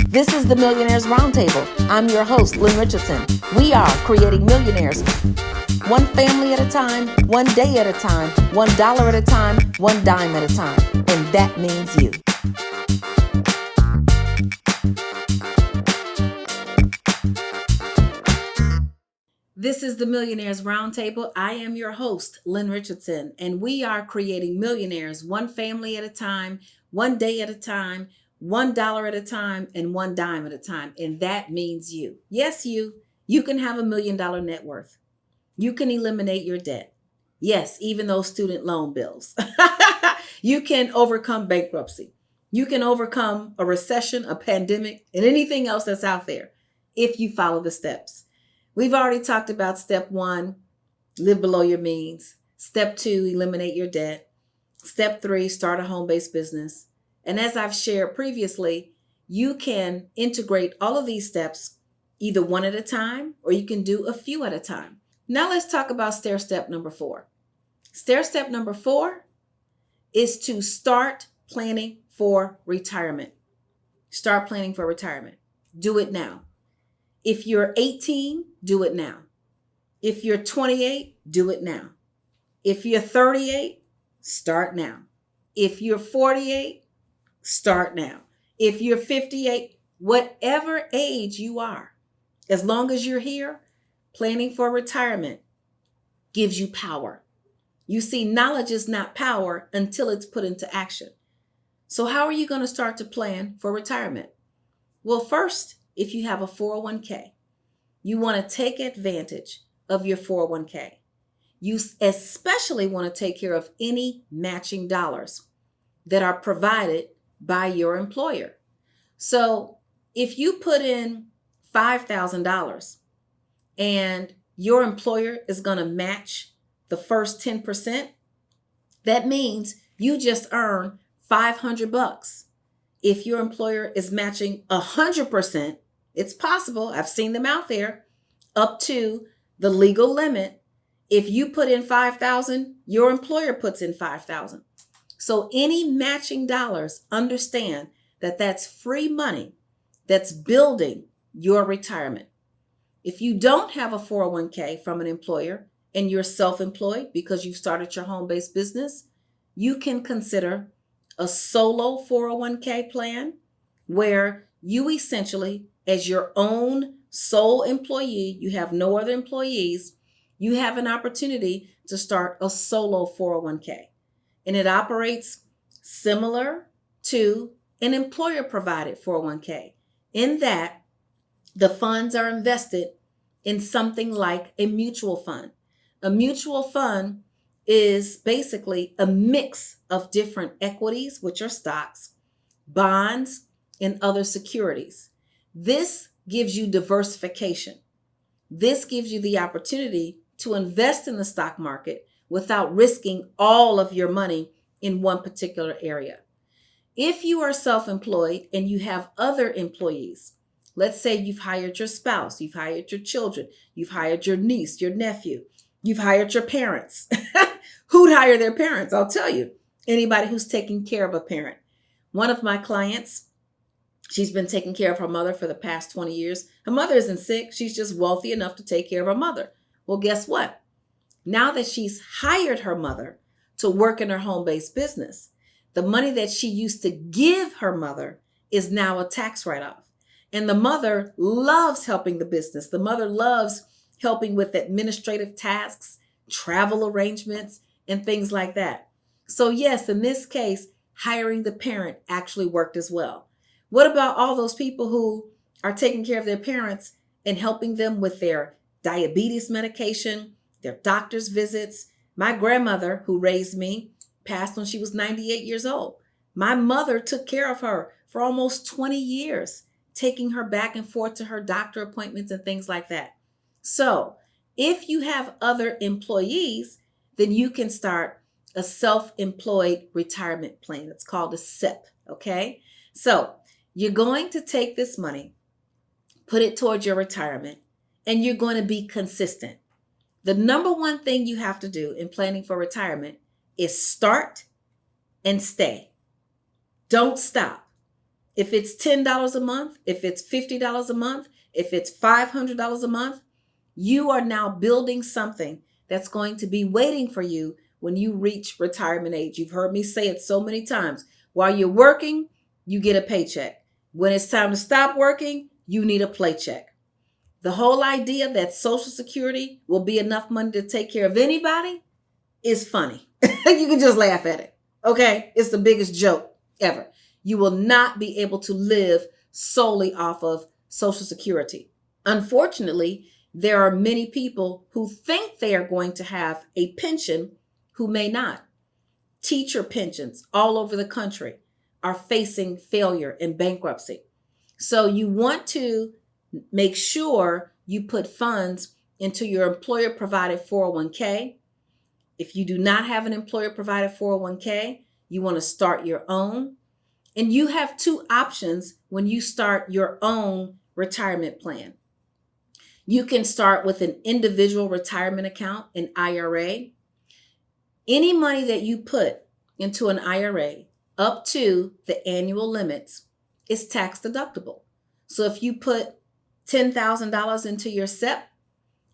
This is the Millionaires Roundtable. I'm your host, Lynn Richardson. We are creating millionaires one family at a time, one day at a time, $1 at a time, one dime at a time. And that means you. This is the Millionaires Roundtable. I am your host, Lynn Richardson, and we are creating millionaires one family at a time, one day at a time, $1 at a time, and one dime at a time. And that means you. Yes, you. You can have $1 million net worth. You can eliminate your debt. Yes, even those student loan bills. You can overcome bankruptcy. You can overcome a recession, a pandemic, and anything else that's out there if you follow the steps. We've already talked about step 1, live below your means. Step 2, eliminate your debt. Step 3, start a home-based business. And as I've shared previously, you can integrate all of these steps either one at a time, or you can do a few at a time. Now let's talk about stair step number 4. Stair step number 4 is to start planning for retirement. Start planning for retirement. Do it now. If you're 18, do it now. If you're 28, do it now. If you're 38, start now. If you're 48, start now. If you're 58, whatever age you are, as long as you're here, planning for retirement gives you power. You see, knowledge is not power until it's put into action. So how are you going to start to plan for retirement? Well, first, if you have a 401k, you want to take advantage of your 401k. You especially want to take care of any matching dollars that are provided by your employer. So if you put in $5,000 and your employer is going to match the first 10%, that means you just earn $500. If your employer is matching 100%, it's possible, I've seen them out there, up to the legal limit. If you put in $5,000, your employer puts in $5,000. So any matching dollars, understand that that's free money that's building your retirement. If you don't have a 401k from an employer and you're self-employed because you've started your home-based business, you can consider a solo 401k plan where you essentially, as your own sole employee, you have no other employees, you have an opportunity to start a solo 401k. And it operates similar to an employer-provided 401k in that the funds are invested in something like a mutual fund. A mutual fund is basically a mix of different equities, which are stocks, bonds, and other securities. This gives you diversification. This gives you the opportunity to invest in the stock market without risking all of your money in one particular area. If you are self-employed and you have other employees, let's say you've hired your spouse, you've hired your children, you've hired your niece, your nephew, you've hired your parents. Who'd hire their parents? I'll tell you, anybody who's taking care of a parent. One of my clients, she's been taking care of her mother for the past 20 years. Her mother isn't sick. She's just wealthy enough to take care of her mother. Well, guess what? Now that she's hired her mother to work in her home-based business, the money that she used to give her mother is now a tax write-off. And the mother loves helping the business. The mother loves helping with administrative tasks, travel arrangements, and things like that. So yes, in this case, hiring the parent actually worked as well. What about all those people who are taking care of their parents and helping them with their diabetes medication, their doctor's visits? My grandmother, who raised me, passed when she was 98 years old. My mother took care of her for almost 20 years, taking her back and forth to her doctor appointments and things like that. So if you have other employees, then you can start a self-employed retirement plan. It's called a SIP, okay? So you're going to take this money, put it towards your retirement, and you're going to be consistent. The number one thing you have to do in planning for retirement is start and stay. Don't stop. If it's $10 a month, if it's $50 a month, if it's $500 a month, you are now building something that's going to be waiting for you when you reach retirement age. You've heard me say it so many times. While you're working, you get a paycheck. When it's time to stop working, you need a paycheck. The whole idea that Social Security will be enough money to take care of anybody is funny. You can just laugh at it. Okay? It's the biggest joke ever. You will not be able to live solely off of Social Security. Unfortunately, there are many people who think they are going to have a pension who may not. Teacher pensions all over the country are facing failure and bankruptcy. So you want to make sure you put funds into your employer-provided 401k. If you do not have an employer-provided 401k, you want to start your own. And you have two options when you start your own retirement plan. You can start with an individual retirement account, an IRA. Any money that you put into an IRA up to the annual limits is tax deductible. So if you put $10,000 into your SEP,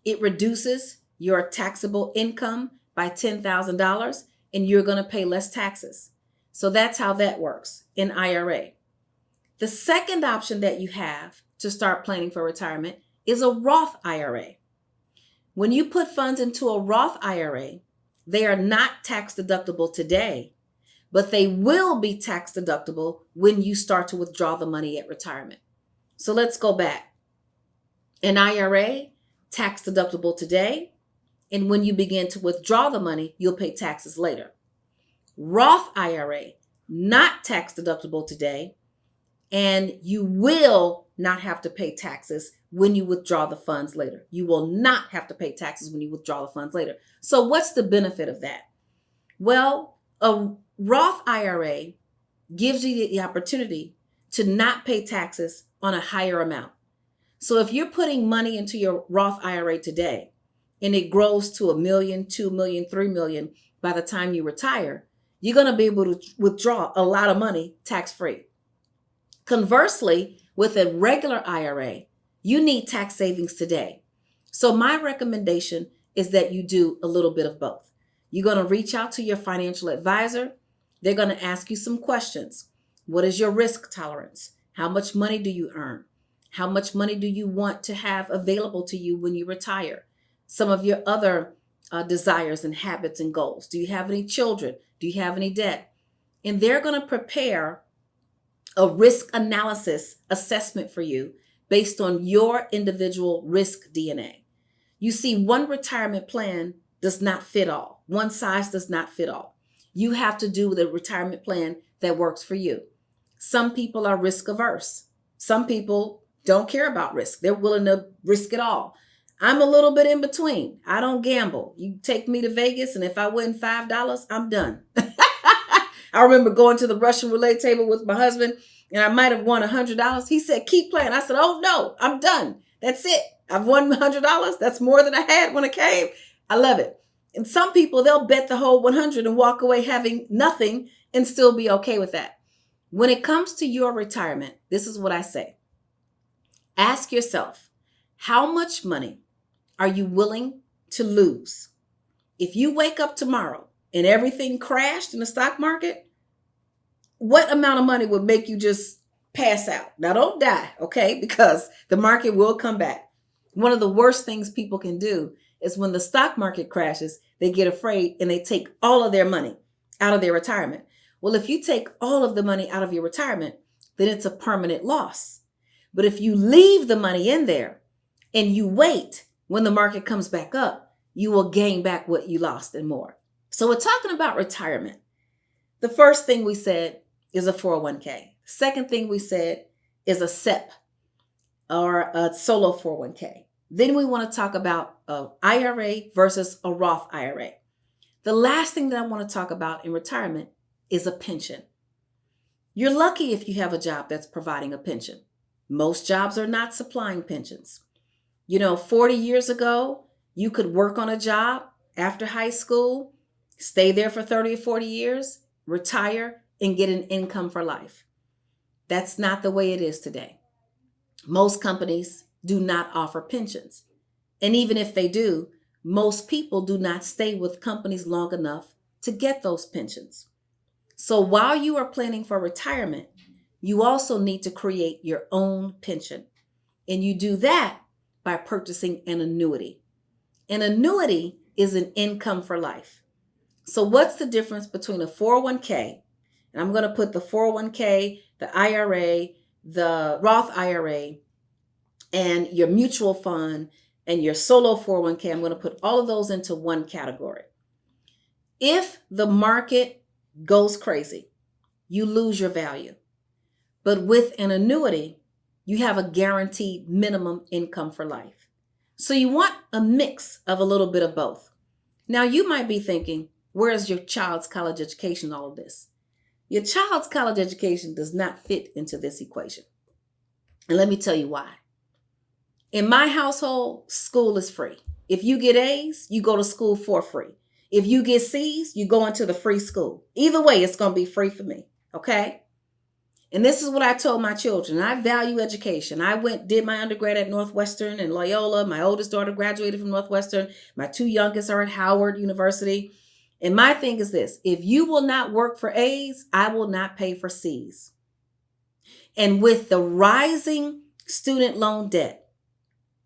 it reduces your taxable income by $10,000 and you're going to pay less taxes. So that's how that works in IRA. The second option that you have to start planning for retirement is a Roth IRA. When you put funds into a Roth IRA, they are not tax deductible today, but they will be tax deductible when you start to withdraw the money at retirement. So let's go back. An IRA, tax deductible today, and when you begin to withdraw the money, you'll pay taxes later. Roth IRA, not tax deductible today, and you will not have to pay taxes when you withdraw the funds later. You will not have to pay taxes when you withdraw the funds later. So what's the benefit of that? Well, a Roth IRA gives you the opportunity to not pay taxes on a higher amount. So if you're putting money into your Roth IRA today and it grows to $1 million, $2 million, $3 million by the time you retire, you're going to be able to withdraw a lot of money tax-free. Conversely, with a regular IRA, you need tax savings today. So my recommendation is that you do a little bit of both. You're going to reach out to your financial advisor. They're going to ask you some questions. What is your risk tolerance? How much money do you earn? How much money do you want to have available to you when you retire? Some of your other desires and habits and goals. Do you have any children? Do you have any debt? And they're going to prepare a risk analysis assessment for you based on your individual risk DNA. You see, one retirement plan does not fit all. One size does not fit all. You have to do the retirement plan that works for you. Some people are risk averse. Some people don't care about risk. They're willing to risk it all. I'm a little bit in between. I don't gamble. You take me to Vegas, and if I win $5, I'm done. I remember going to the Russian roulette table with my husband, and I might have won $100. He said, keep playing. I said, oh, no, I'm done. That's it. I've won $100. That's more than I had when I came. I love it. And some people, they'll bet the whole 100 and walk away having nothing and still be okay with that. When it comes to your retirement, this is what I say. Ask yourself, how much money are you willing to lose? If you wake up tomorrow and everything crashed in the stock market, what amount of money would make you just pass out? Now, don't die, okay? Because the market will come back. One of the worst things people can do is when the stock market crashes, they get afraid and they take all of their money out of their retirement. Well, if you take all of the money out of your retirement, then it's a permanent loss. But if you leave the money in there and you wait, when the market comes back up, you will gain back what you lost and more. So we're talking about retirement. The first thing we said is a 401k. Second thing we said is a SEP or a solo 401k. Then we want to talk about an IRA versus a Roth IRA. The last thing that I want to talk about in retirement is a pension. You're lucky if you have a job that's providing a pension. Most jobs are not supplying pensions. 40 years ago, You could work on a job after high school, stay there for 30 or 40 years, retire, and get an income for life. That's not the way it is today. Most companies do not offer pensions. And even if they do, most people do not stay with companies long enough to get those pensions. So while you are planning for retirement, you also need to create your own pension. And you do that by purchasing an annuity. An annuity is an income for life. So what's the difference between a 401k, and I'm going to put the 401k, the IRA, the Roth IRA, and your mutual fund, and your solo 401k, I'm going to put all of those into one category. If the market goes crazy, you lose your value. But with an annuity, you have a guaranteed minimum income for life. So you want a mix of a little bit of both. Now you might be thinking, where's your child's college education, all of this? Your child's college education does not fit into this equation. And let me tell you why. In my household, school is free. If you get A's, you go to school for free. If you get C's, you go into the free school. Either way, it's going to be free for me. Okay? And this is what I told my children. I value education. I did my undergrad at Northwestern and Loyola. My oldest daughter graduated from Northwestern. My two youngest are at Howard University. And my thing is this: if you will not work for A's, I will not pay for C's. And with the rising student loan debt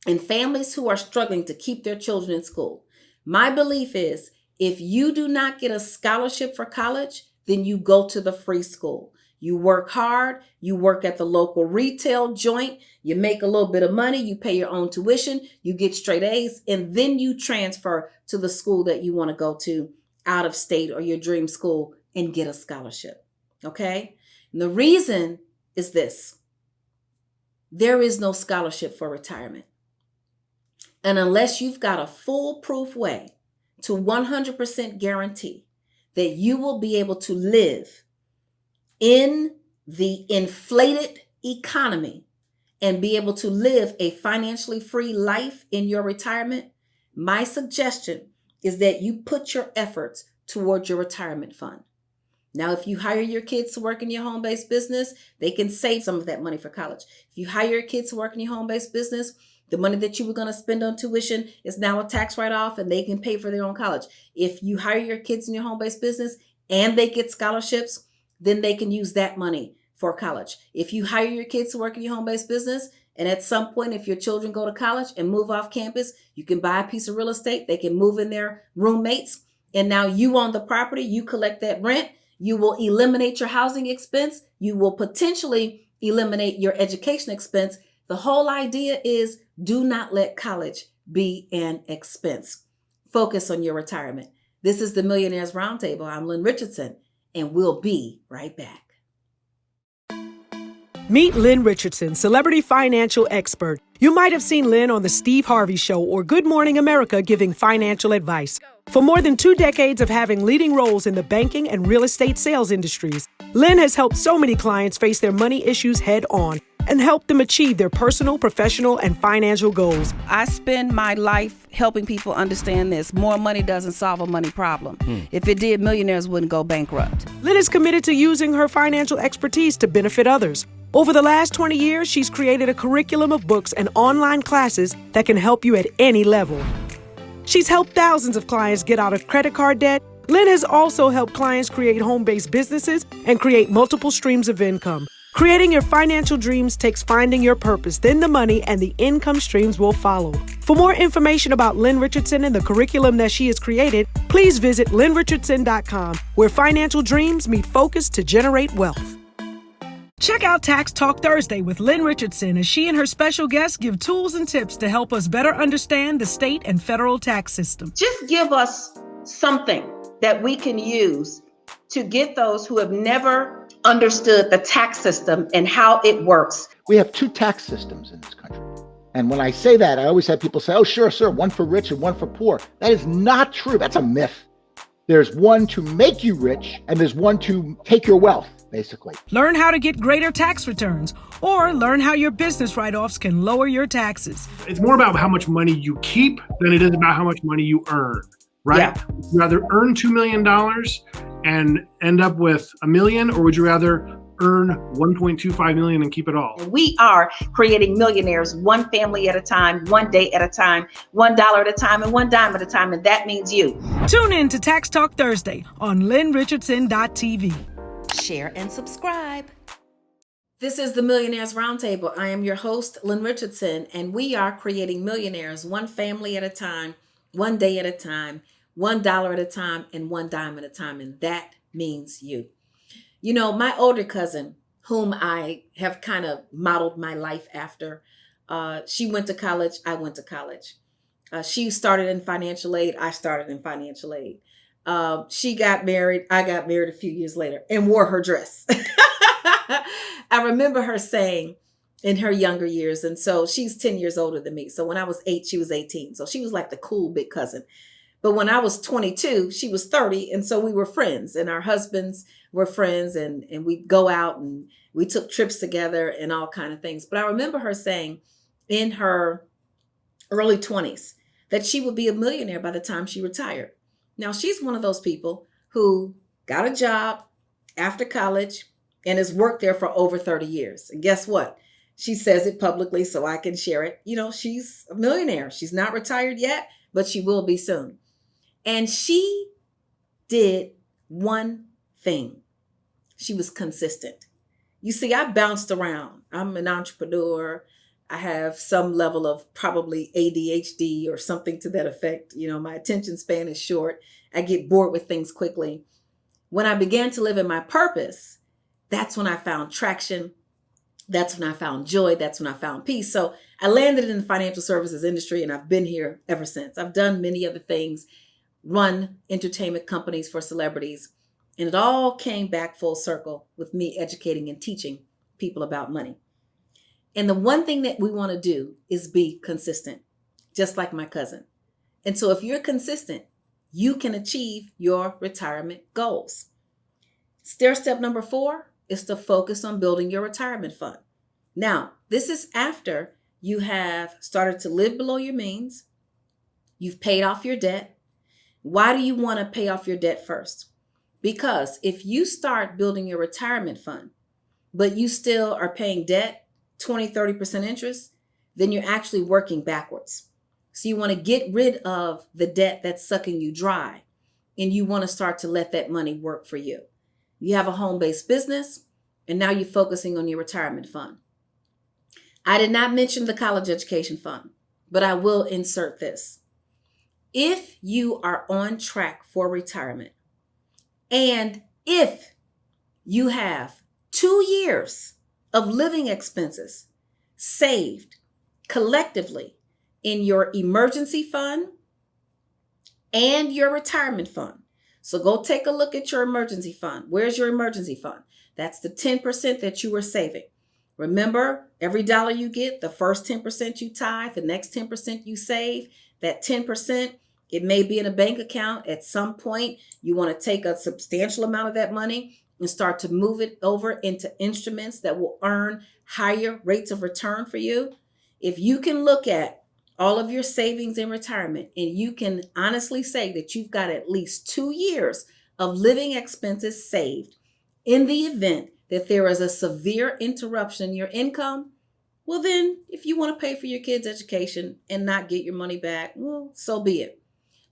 and families who are struggling to keep their children in school, my belief is if you do not get a scholarship for college, then you go to the free school. You work hard, you work at the local retail joint, you make a little bit of money, you pay your own tuition, you get straight A's, and then you transfer to the school that you want to go to out of state or your dream school and get a scholarship. Okay? And the reason is this: there is no scholarship for retirement. And unless you've got a foolproof way to 100% guarantee that you will be able to live in the inflated economy and be able to live a financially free life in your retirement, my suggestion is that you put your efforts towards your retirement fund. Now, if you hire your kids to work in your home-based business, they can save some of that money for college. If you hire your kids to work in your home-based business, the money that you were going to spend on tuition is now a tax write-off and they can pay for their own college. If you hire your kids in your home-based business and they get scholarships, then they can use that money for college. If you hire your kids to work in your home-based business, and at some point, if your children go to college and move off campus, you can buy a piece of real estate. They can move in their roommates. And now you own the property. You collect that rent. You will eliminate your housing expense. You will potentially eliminate your education expense. The whole idea is do not let college be an expense. Focus on your retirement. This is the Millionaires Roundtable. I'm Lynn Richardson, and we'll be right back. Meet Lynn Richardson, celebrity financial expert. You might have seen Lynn on The Steve Harvey Show or Good Morning America giving financial advice. For more than 2 decades of having leading roles in the banking and real estate sales industries, Lynn has helped so many clients face their money issues head on and help them achieve their personal, professional, and financial goals. I spend my life helping people understand this. More money doesn't solve a money problem. If it did, millionaires wouldn't go bankrupt. Lynn is committed to using her financial expertise to benefit others. Over the last 20 years, she's created a curriculum of books and online classes that can help you at any level. She's helped thousands of clients get out of credit card debt. Lynn has also helped clients create home-based businesses and create multiple streams of income. Creating your financial dreams takes finding your purpose, then the money and the income streams will follow. For more information about Lynn Richardson and the curriculum that she has created, please visit lynnrichardson.com, where financial dreams meet focus to generate wealth. Check out Tax Talk Thursday with Lynn Richardson as she and her special guests give tools and tips to help us better understand the state and federal tax system. Just give us something that we can use to get those who have never understood the tax system and how it works. We have 2 tax systems in this country. And when I say that, I always have people say, oh, sure, one for rich and one for poor. That is not true. That's a myth. There's one to make you rich and there's one to take your wealth. basically. Learn how to get greater tax returns, or learn how your business write-offs can lower your taxes. It's more about how much money you keep than it is about how much money you earn, right? Yeah. Would you rather earn $2 million and end up with $1 million, or would you rather earn $1.25 million and keep it all? We are creating millionaires one family at a time, one day at a time, $1 at a time, and one dime at a time. And that means you. Tune in to Tax Talk Thursday on LynnRichardson.tv. Share and subscribe. This is the Millionaires Roundtable. I am your host, Lynn Richardson, and we are creating millionaires one family at a time, one day at a time, $1 at a time, and one dime at a time. And that means you. You know, my older cousin, whom I have kind of modeled my life after, she went to college, I went to college. She started in financial aid, I started in financial aid. She got married, I got married a few years later and wore her dress. I remember her saying in her younger years, and so she's 10 years older than me. So when I was 8, she was 18. So she was like the cool big cousin. But when I was 22, she was 30. And so we were friends, and our husbands were friends, and we'd go out and we took trips together and all kind of things. But I remember her saying in her early 20s that she would be a millionaire by the time she retired. Now, she's one of those people who got a job after college and has worked there for over 30 years. And guess what? She says it publicly so I can share it. You know, she's a millionaire. She's not retired yet, but she will be soon. And she did one thing. She was consistent. You see, I bounced around. I'm an entrepreneur. I have some level of probably ADHD or something to that effect. You know, my attention span is short. I get bored with things quickly. When I began to live in my purpose, that's when I found traction. That's when I found joy. That's when I found peace. So I landed in the financial services industry, and I've been here ever since. I've done many other things, run entertainment companies for celebrities, and it all came back full circle with me educating and teaching people about money. And the one thing that we want to do is be consistent, just like my cousin. And so if you're consistent, you can achieve your retirement goals. Stair step number 4 is to focus on building your retirement fund. Now, this is after you have started to live below your means. You've paid off your debt. Why do you want to pay off your debt first? Because if you start building your retirement fund, but you still are paying debt, 20, 30% interest, then you're actually working backwards. So you want to get rid of the debt that's sucking you dry, and you want to start to let that money work for you. You have a home-based business, and now you're focusing on your retirement fund. I did not mention the college education fund, but I will insert this. If you are on track for retirement, and if you have 2 years of living expenses saved collectively in your emergency fund and your retirement fund. So go take a look at your emergency fund. Where's your emergency fund? That's the 10% that you were saving. Remember, every dollar you get, the first 10% you tithe, the next 10% you save, that 10%, it may be in a bank account. At some point, you want to take a substantial amount of that money and start to move it over into instruments that will earn higher rates of return for you. If you can look at all of your savings in retirement, and you can honestly say that you've got at least 2 years of living expenses saved in the event that there is a severe interruption in your income, well then, if you want to pay for your kids' education and not get your money back, well, so be it.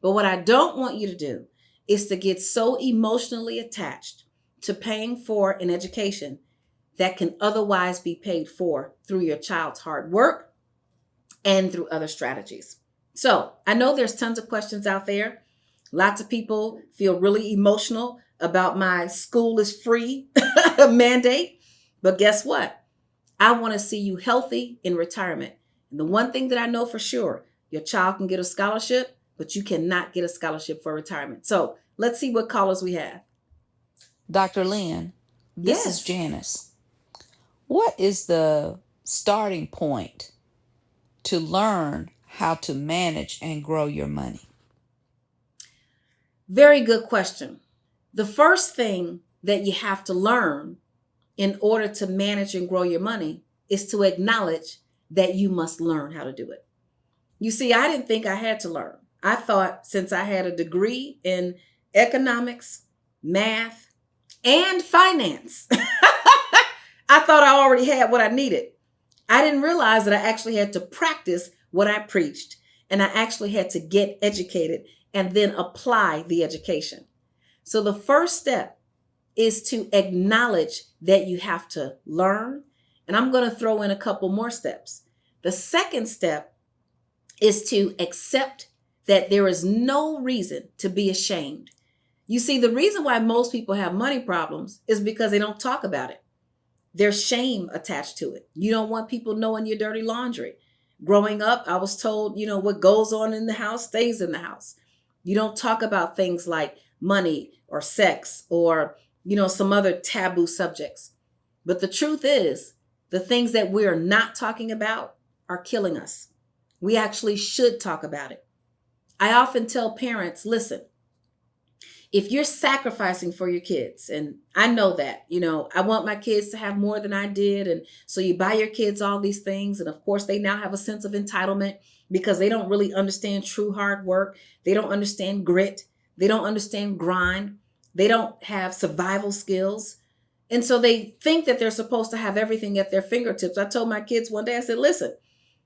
But what I don't want you to do is to get so emotionally attached to paying for an education that can otherwise be paid for through your child's hard work and through other strategies. So I know there's tons of questions out there. Lots of people feel really emotional about my school is free mandate. But guess what? I want to see you healthy in retirement. And the one thing that I know for sure, your child can get a scholarship, but you cannot get a scholarship for retirement. So let's see what callers we have. Dr. Lynn, this is Janice. What is the starting point to learn how to manage and grow your money? Very good question. The first thing that you have to learn in order to manage and grow your money is to acknowledge that you must learn how to do it. You see, I didn't think I had to learn. I thought since I had a degree in economics, math, and finance, I thought I already had what I needed. I didn't realize that I actually had to practice what I preached, and I actually had to get educated and then apply the education. So the first step is to acknowledge that you have to learn. And I'm going to throw in a couple more steps. The second step is to accept that there is no reason to be ashamed. You see, the reason why most people have money problems is because they don't talk about it. There's shame attached to it. You don't want people knowing your dirty laundry. Growing up, I was told, what goes on in the house stays in the house. You don't talk about things like money or sex or, some other taboo subjects. But the truth is, the things that we're not talking about are killing us. We actually should talk about it. I often tell parents, listen, if you're sacrificing for your kids, and I know that, I want my kids to have more than I did. And so you buy your kids all these things. And of course, they now have a sense of entitlement because they don't really understand true hard work. They don't understand grit. They don't understand grind. They don't have survival skills. And so they think that they're supposed to have everything at their fingertips. I told my kids one day, I said, listen,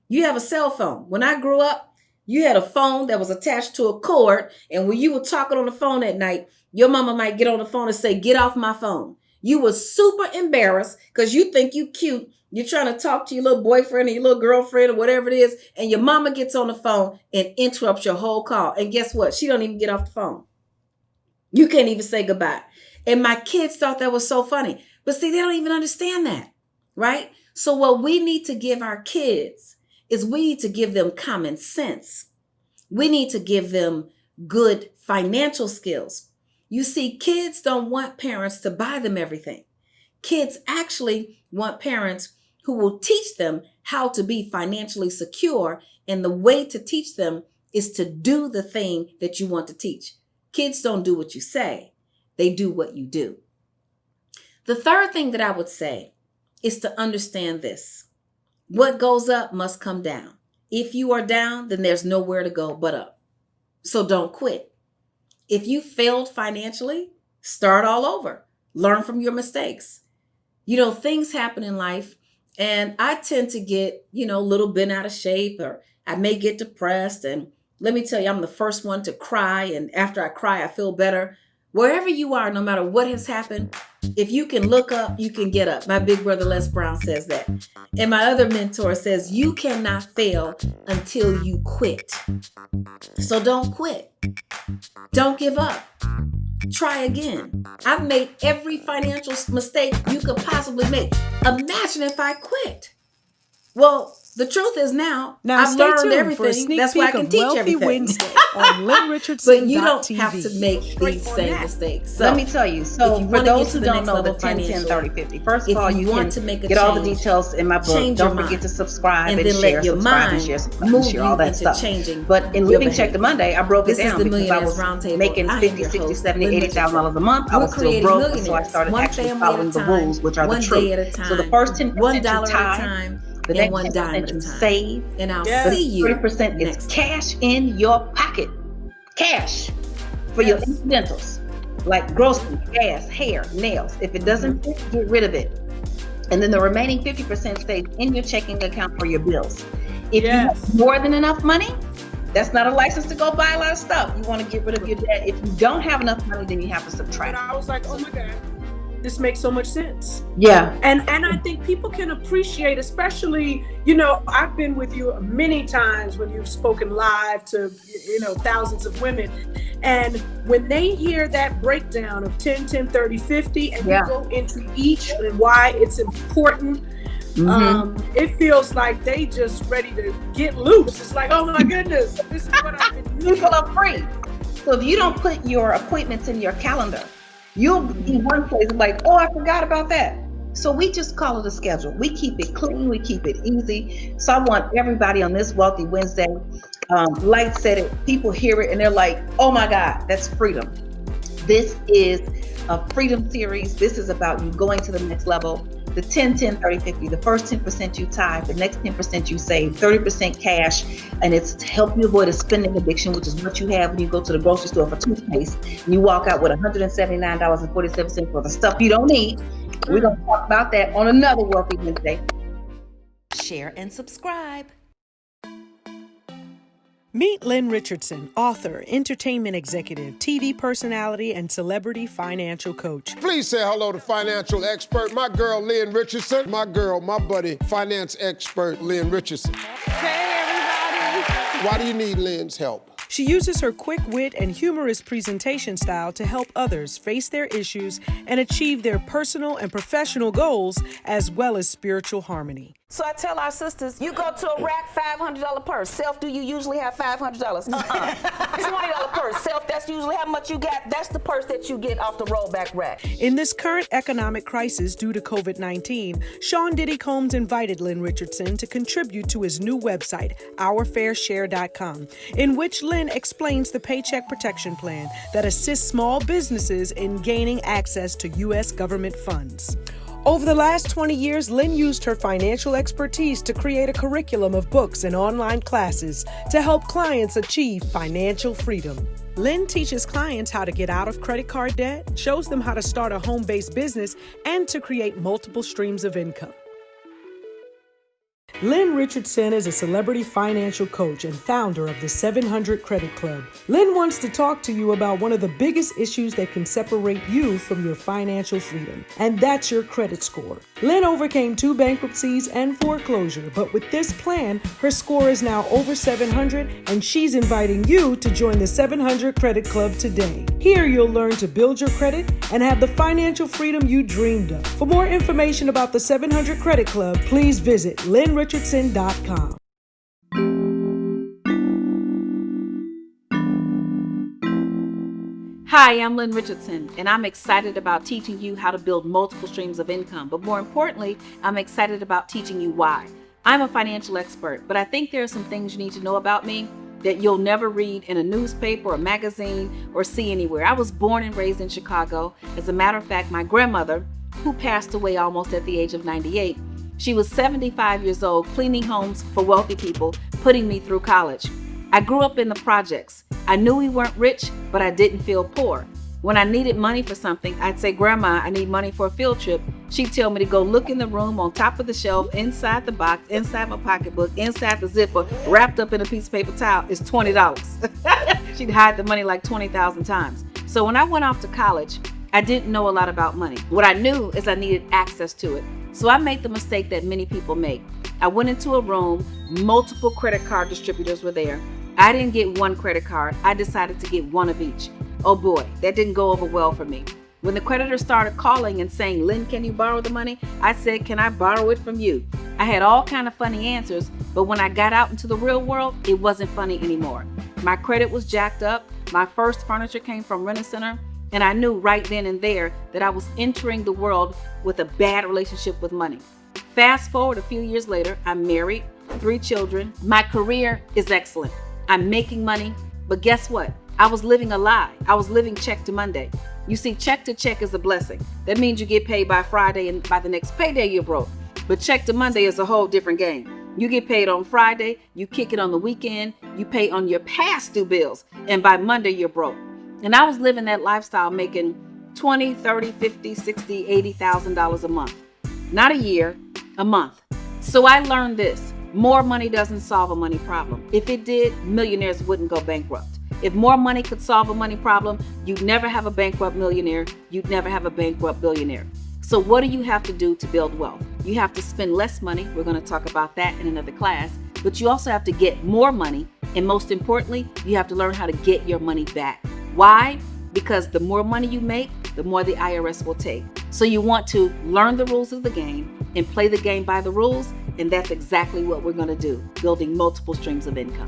you have a cell phone. When I grew up, you had a phone that was attached to a cord. And when you were talking on the phone at night, your mama might get on the phone and say, get off my phone. You were super embarrassed because you think you cute. You're trying to talk to your little boyfriend or your little girlfriend or whatever it is. And your mama gets on the phone and interrupts your whole call. And guess what? She don't even get off the phone. You can't even say goodbye. And my kids thought that was so funny. But see, they don't even understand that, right? So what we need to give our kids is we need to give them common sense. We need to give them good financial skills. You see, kids don't want parents to buy them everything. Kids actually want parents who will teach them how to be financially secure. And the way to teach them is to do the thing that you want to teach. Kids don't do what you say. They do what you do. The third thing that I would say is to understand this. What goes up must come down. If you are down, then there's nowhere to go but up. So don't quit. If you failed financially, start all over. Learn from your mistakes. Things happen in life, and I tend to get, a little bent out of shape, or I may get depressed. And let me tell you, I'm the first one to cry. And after I cry, I feel better. Wherever you are, no matter what has happened, if you can look up, you can get up. My big brother Les Brown says that. And my other mentor says, you cannot fail until you quit. So don't quit. Don't give up. Try again. I've made every financial mistake you could possibly make. Imagine if I quit. Well, the truth is now I've stay learned tuned everything. for a sneak That's why I peek can of teach Wealthy everything. Wednesday on LynnRichardson.tv. But you don't have to make these same mistakes. So let me tell you. So for those who don't know the 10, 10, 30, 50, first of all, you want can to make a get all the change, details in my book. Don't forget to subscribe and share, subscribe and share, subscribe and share, all that stuff. But in Living Check the Monday, I broke it down because I was making $50,000, $60,000, $70,000, $80,000 a month. I was still broke, so I started actually following the rules, which are the truth. So the first 10% you tie. The next $10 you save, and I'll the see you 30% is cash in your pocket. Cash for your incidentals, like groceries, gas, hair, nails. If it doesn't fit, get rid of it. And then the remaining 50% stays in your checking account for your bills. If you have more than enough money, that's not a license to go buy a lot of stuff. You want to get rid of your debt. If you don't have enough money, then you have to subtract. And I was like, oh my God. This makes so much sense. Yeah. And I think people can appreciate, especially, I've been with you many times when you've spoken live to, thousands of women. And when they hear that breakdown of 10, 10, 30, 50, and you go into each and why it's important, it feels like they just ready to get loose. It's like, oh my goodness, this is what I've been doing. People are free. So if you don't put your appointments in your calendar, you'll be one place like, oh, I forgot about that. So we just call it a schedule. We keep it clean. We keep it easy. So I want everybody on this Wealthy Wednesday, Light said it, people hear it and they're like, oh my God, that's freedom. This is Freedom Series. This is about you going to the next level. The 10, 10, 30, 50. The first 10% you tithe, the next 10% you save, 30% cash. And it's to help you avoid a spending addiction, which is what you have when you go to the grocery store for toothpaste and you walk out with $179.47 for the stuff you don't need. We're going to talk about that on another Wealthy Wednesday. Share and subscribe. Meet Lynn Richardson, author, entertainment executive, TV personality, and celebrity financial coach. Please say hello to financial expert, my girl, Lynn Richardson. My buddy, finance expert, Lynn Richardson. Hey, everybody. Why do you need Lynn's help? She uses her quick wit and humorous presentation style to help others face their issues and achieve their personal and professional goals, as well as spiritual harmony. So I tell our sisters, you go to a rack, $500 purse. Self, do you usually have $500? $20 purse. Self, that's usually how much you got. That's the purse that you get off the rollback rack. In this current economic crisis due to COVID-19, Sean Diddy Combs invited Lynn Richardson to contribute to his new website, OurFairShare.com, in which Lynn explains the Paycheck Protection Plan that assists small businesses in gaining access to U.S. government funds. Over the last 20 years, Lynn used her financial expertise to create a curriculum of books and online classes to help clients achieve financial freedom. Lynn teaches clients how to get out of credit card debt, shows them how to start a home-based business, and to create multiple streams of income. Lynn Richardson is a celebrity financial coach and founder of the 700 Credit Club. Lynn wants to talk to you about one of the biggest issues that can separate you from your financial freedom, and that's your credit score. Lynn overcame 2 bankruptcies and foreclosure, but with this plan, her score is now over 700, and she's inviting you to join the 700 Credit Club today. Here you'll learn to build your credit and have the financial freedom you dreamed of. For more information about the 700 Credit Club, please visit lynnrichardson.com. Hi, I'm Lynn Richardson, and I'm excited about teaching you how to build multiple streams of income. But more importantly, I'm excited about teaching you why. I'm a financial expert, but I think there are some things you need to know about me that you'll never read in a newspaper or magazine or see anywhere. I was born and raised in Chicago. As a matter of fact, my grandmother, who passed away almost at the age of 98, she was 75 years old, cleaning homes for wealthy people, putting me through college. I grew up in the projects. I knew we weren't rich, but I didn't feel poor. When I needed money for something, I'd say, Grandma, I need money for a field trip. She'd tell me to go look in the room, on top of the shelf, inside the box, inside my pocketbook, inside the zipper, wrapped up in a piece of paper towel, is $20. She'd hide the money like 20,000 times. So when I went off to college, I didn't know a lot about money. What I knew is I needed access to it. So I made the mistake that many people make. I went into a room, multiple credit card distributors were there. I didn't get one credit card. I decided to get one of each. Oh boy, that didn't go over well for me. When the creditor started calling and saying, Lynn, can you borrow the money? I said, can I borrow it from you? I had all kind of funny answers, but when I got out into the real world, it wasn't funny anymore. My credit was jacked up. My first furniture came from Rent-A-Center, and I knew right then and there that I was entering the world with a bad relationship with money. Fast forward a few years later, I'm married, 3 children. My career is excellent. I'm making money, but guess what? I was living a lie. I was living check to Monday. You see, check to check is a blessing. That means you get paid by Friday, and by the next payday you're broke. But check to Monday is a whole different game. You get paid on Friday, you kick it on the weekend, you pay on your past due bills, and by Monday you're broke. And I was living that lifestyle, making $20, $30, $50, $60, $80,000 a month. Not a year, a month. So I learned this. More money doesn't solve a money problem. If it did, millionaires wouldn't go bankrupt. If more money could solve a money problem, you'd never have a bankrupt millionaire. You'd never have a bankrupt billionaire. So what do you have to do to build wealth? You have to spend less money. We're going to talk about that in another class. But you also have to get more money. And most importantly, you have to learn how to get your money back. Why? Because the more money you make, the more the IRS will take. So you want to learn the rules of the game and play the game by the rules. And that's exactly what we're going to do, building multiple streams of income.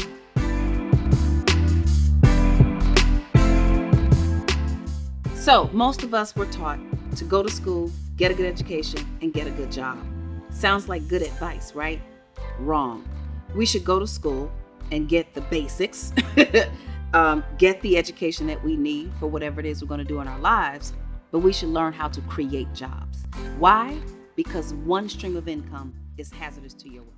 So most of us were taught to go to school, get a good education, and get a good job. Sounds like good advice, right? Wrong. We should go to school and get the basics, get the education that we need for whatever it is we're going to do in our lives. but we should learn how to create jobs. Why? Because one stream of income is hazardous to your wealth.